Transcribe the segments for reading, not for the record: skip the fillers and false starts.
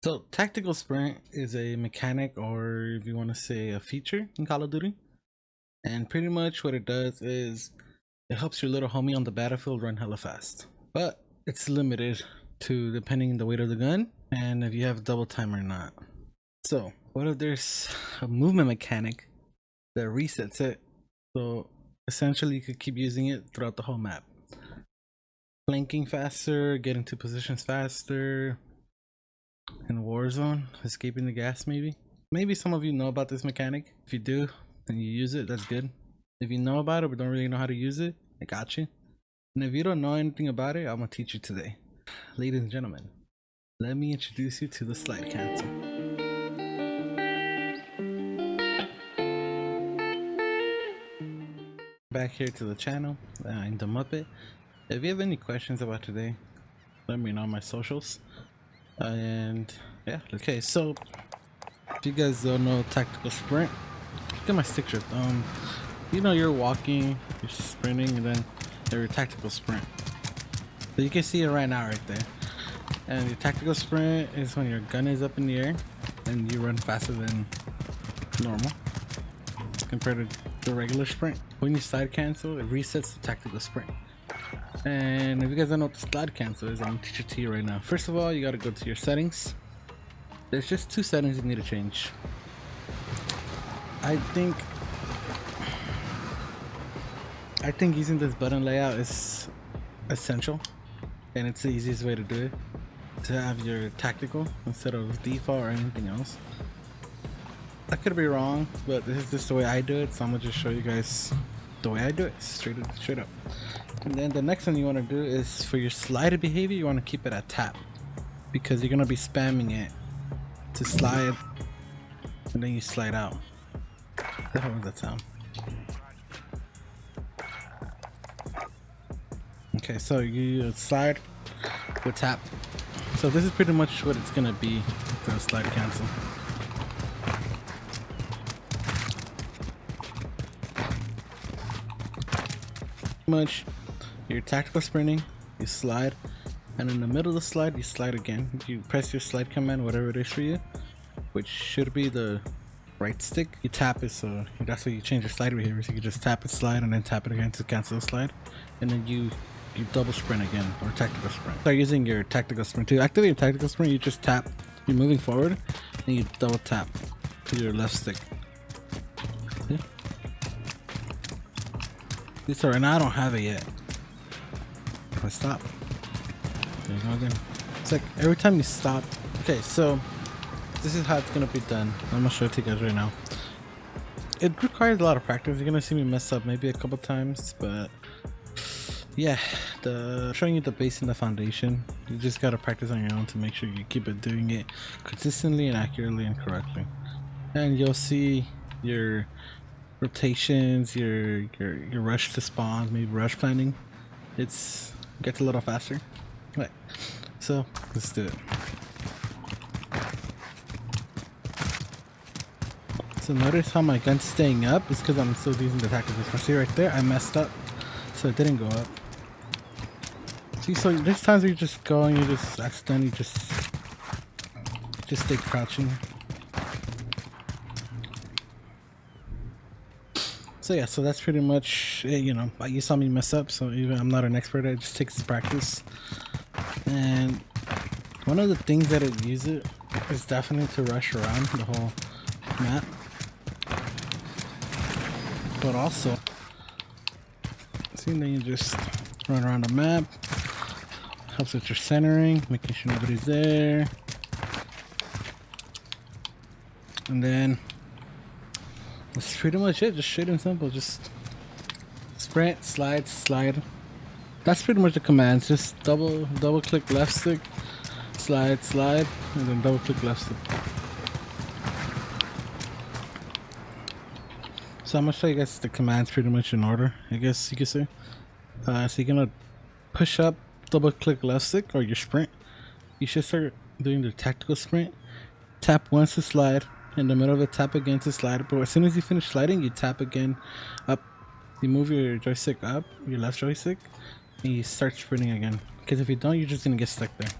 So tactical sprint is a mechanic, or if you want to say a feature in Call of Duty. And pretty much what it does is it helps your little homie on the battlefield run hella fast. But it's limited to depending on the weight of the gun and if you have double time or not. So what if there's a movement mechanic that resets it? So essentially you could keep using it throughout the whole map. Flanking faster, getting to positions faster, in Warzone, escaping the gas maybe. Maybe some of you know about this mechanic. If you do and you use it, that's good. If you know about it but don't really know how to use it, I got you. And if you don't know anything about it, I'm gonna teach you today. Ladies and gentlemen, let me introduce you to the slide cancel. Back here to the channel, I'm the Muppet. If you have any questions about today, let me know on my socials. And yeah, okay, so if you guys don't know tactical sprint, look at my stick shift. You know, you're walking, you're sprinting, and then your tactical sprint. So you can see it right now right there. And your tactical sprint is when your gun is up in the air and you run faster than normal compared to the regular sprint. When you slide cancel, it resets the tactical sprint. And if you guys don't know what the slide cancel is, I'm gonna teach it to you right now. First of all, you gotta go to your settings. There's just two settings you need to change. I think using this button layout is essential, and it's the easiest way to do it, to have your tactical instead of default or anything else. I could be wrong, but this is just the way I do it, so I'm gonna just show you guys the way I do it, straight up. And then the next thing you want to do is for your slide behavior, you want to keep it at tap, because you're gonna be spamming it to slide, and then you slide out. What the hell was that sound? Okay, so you slide with tap. So this is pretty much what it's gonna be with the slide cancel. Much your tactical sprinting, you slide, and in the middle of the slide you slide again. You press your slide command, whatever it is for you, which should be the right stick. You tap it, so that's why you change your slide behavior. So you can just tap it, slide, and then tap it again to cancel the slide, and then you double sprint again, or tactical sprint. Start using your tactical sprint. To activate your tactical sprint, you just tap, you're moving forward, and you double tap to your left stick. See? So right now I don't have it yet. If I stop, there you go again. It's like every time you stop. Okay, so this is how it's gonna be done. I'm gonna show it to you guys right now. It requires a lot of practice. You're gonna see me mess up maybe a couple times, but yeah, showing you the base and the foundation. You just gotta practice on your own to make sure you keep it doing it consistently and accurately and correctly. And you'll see your rotations, your rush to spawn, maybe rush planning. It gets a little faster. Right, so let's do it. So notice how my gun's staying up. It's because I'm still using the tactical sprint. See right there, I messed up, so it didn't go up. See, so there's times where you just go and you just accidentally just stay crouching. So yeah, so that's pretty much it. You know, you saw me mess up, so even I'm not an expert, it just takes practice. And one of the things that it uses is definitely to rush around the whole map, but also see, then you just run around the map. Helps with your centering, making sure nobody's there. And then that's pretty much it. Just straight and simple. Just sprint, slide, slide. That's pretty much the commands. Just double click left stick, slide, slide, and then double click left stick. So I'm gonna show you guys the commands pretty much in order, I guess you could say. So you're gonna push up, double click left stick, or your sprint. You should start doing the tactical sprint. Tap once to slide, in the middle of it tap again to slide, but as soon as you finish sliding, you tap again up. You move your joystick up, your left joystick, and you start sprinting again, because if you don't, you're just gonna get stuck there.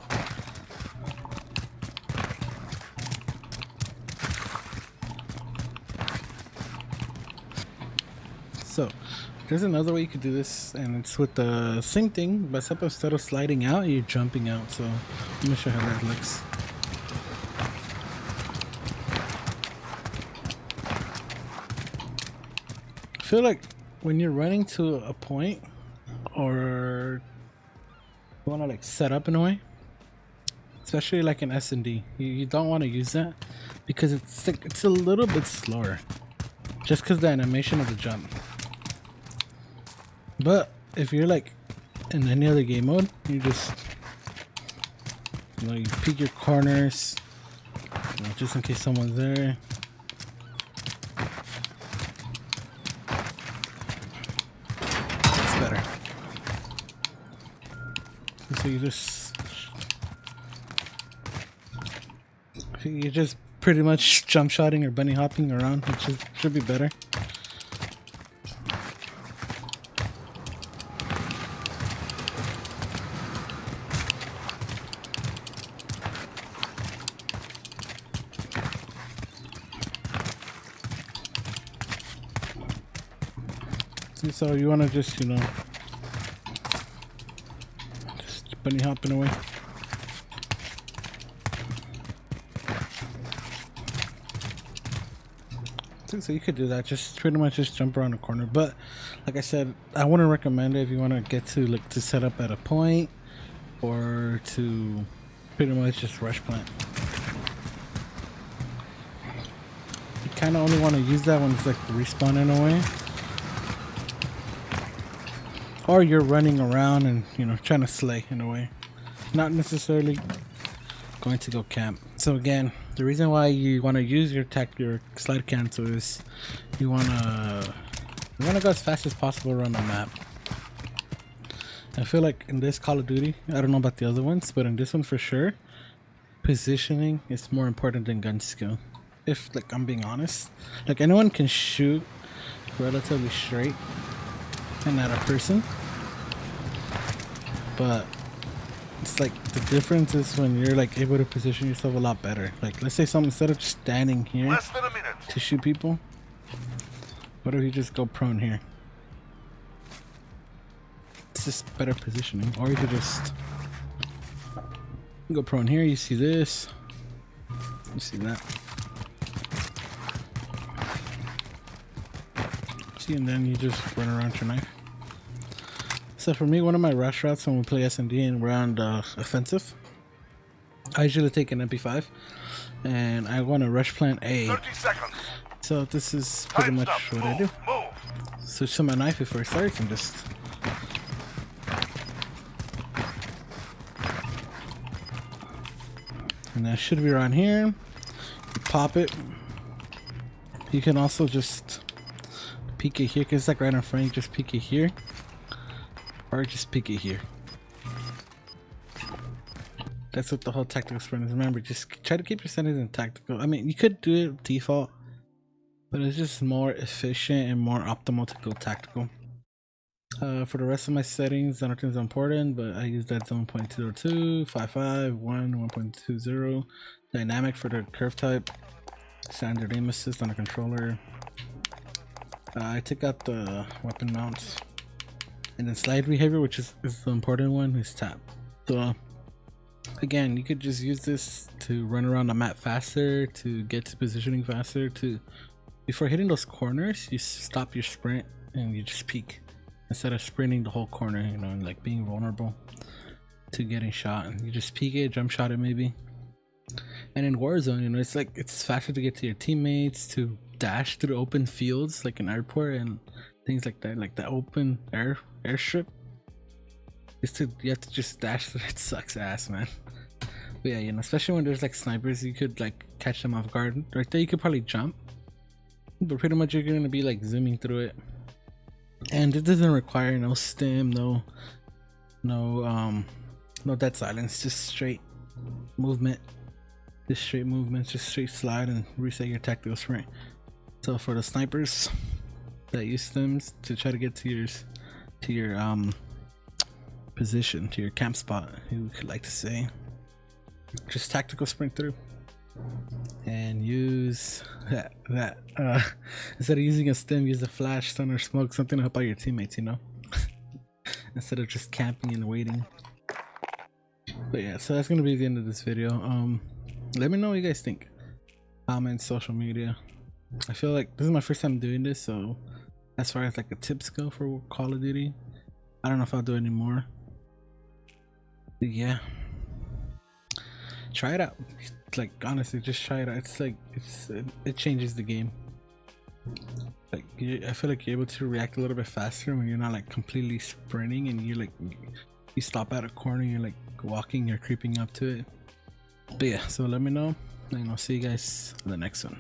So there's another way you could do this, and it's with the same thing, but instead of sliding out, you're jumping out. So let me show you how that looks. I feel like when you're running to a point, or you want to like set up in a way, especially like in S&D, you don't want to use that because it's a little bit slower, just because the animation of the jump. But if you're like in any other game mode, you just, you know, you peek your corners, you know, just in case someone's there. It's better. So you just pretty much jump shotting or bunny hopping around, which should be better. So you want to just, you know, just bunny hopping away. So you could do that, just pretty much just jump around the corner. But like I said, I wouldn't recommend it if you want to get to like to set up at a point, or to pretty much just rush plant. You kind of only want to use that when it's like respawn in a way, or you're running around and, you know, trying to slay in a way, not necessarily going to go camp. So again, the reason why you want to use your slide cancel is you want to go as fast as possible around the map. I feel like in this Call of Duty, I don't know about the other ones, but in this one for sure, positioning is more important than gun skill. If like I'm being honest, like anyone can shoot relatively straight and at a person, but it's like the difference is when you're like able to position yourself a lot better. Like let's say instead of just standing here to shoot people, what if you just go prone here? It's just better positioning. Or you could just go prone here, you see this, you see that, see, and then you just run around your knife. So for me, one of my rush routes when we play S&D and we're on the offensive, I usually take an MP5 and I want to rush plant A. 30 seconds. So this is pretty much what I do. Switch to my knife before it starts and just and that should be around here. You pop it. You can also just peek it here because it's like right in front. You just peek it here, or just peek it here. That's what the whole tactical sprint is. Remember, just try to keep your settings in tactical. I mean, you could do it default, but it's just more efficient and more optimal to go tactical. For the rest of my settings, I don't think it's important, but I use that 7.02, 5.5, 1, 1.20, dynamic for the curve type, standard aim assist on the controller. I took out the weapon mounts, and then slide behavior, which is the important one, is tap. So again, you could just use this to run around the map faster, to get to positioning faster, to before hitting those corners, you stop your sprint and you just peek instead of sprinting the whole corner, you know, and like being vulnerable to getting shot. And you just peek it, jump shot it maybe. And in Warzone, you know, it's like it's faster to get to your teammates, to dash through open fields like an airport and things like that, like the open airstrip. You have to just dash through. It sucks ass, man. But yeah, you know, especially when there's like snipers, you could like catch them off guard. Right there, you could probably jump, but pretty much you're gonna be like zooming through it. And it doesn't require no stim, no dead silence, just straight movement. Just straight movement, just straight slide and reset your tactical sprint. So for the snipers that use stims to try to get to your position, to your camp spot, you could like to say, just tactical sprint through. and use that instead of using a stim, use a flash, stun, or smoke, something to help out your teammates, you know. Instead of just camping and waiting. But yeah, so that's gonna be the end of this video. Let me know what you guys think. Comments, social media. I feel like this is my first time doing this, so as far as like the tips go for Call of Duty, I don't know if I'll do any more. But yeah, try it out. Like honestly, just try it out. It's like it changes the game. Like I feel like you're able to react a little bit faster when you're not like completely sprinting and you stop at a corner, you're like walking, you're creeping up to it. But yeah, so let me know and I'll see you guys in the next one.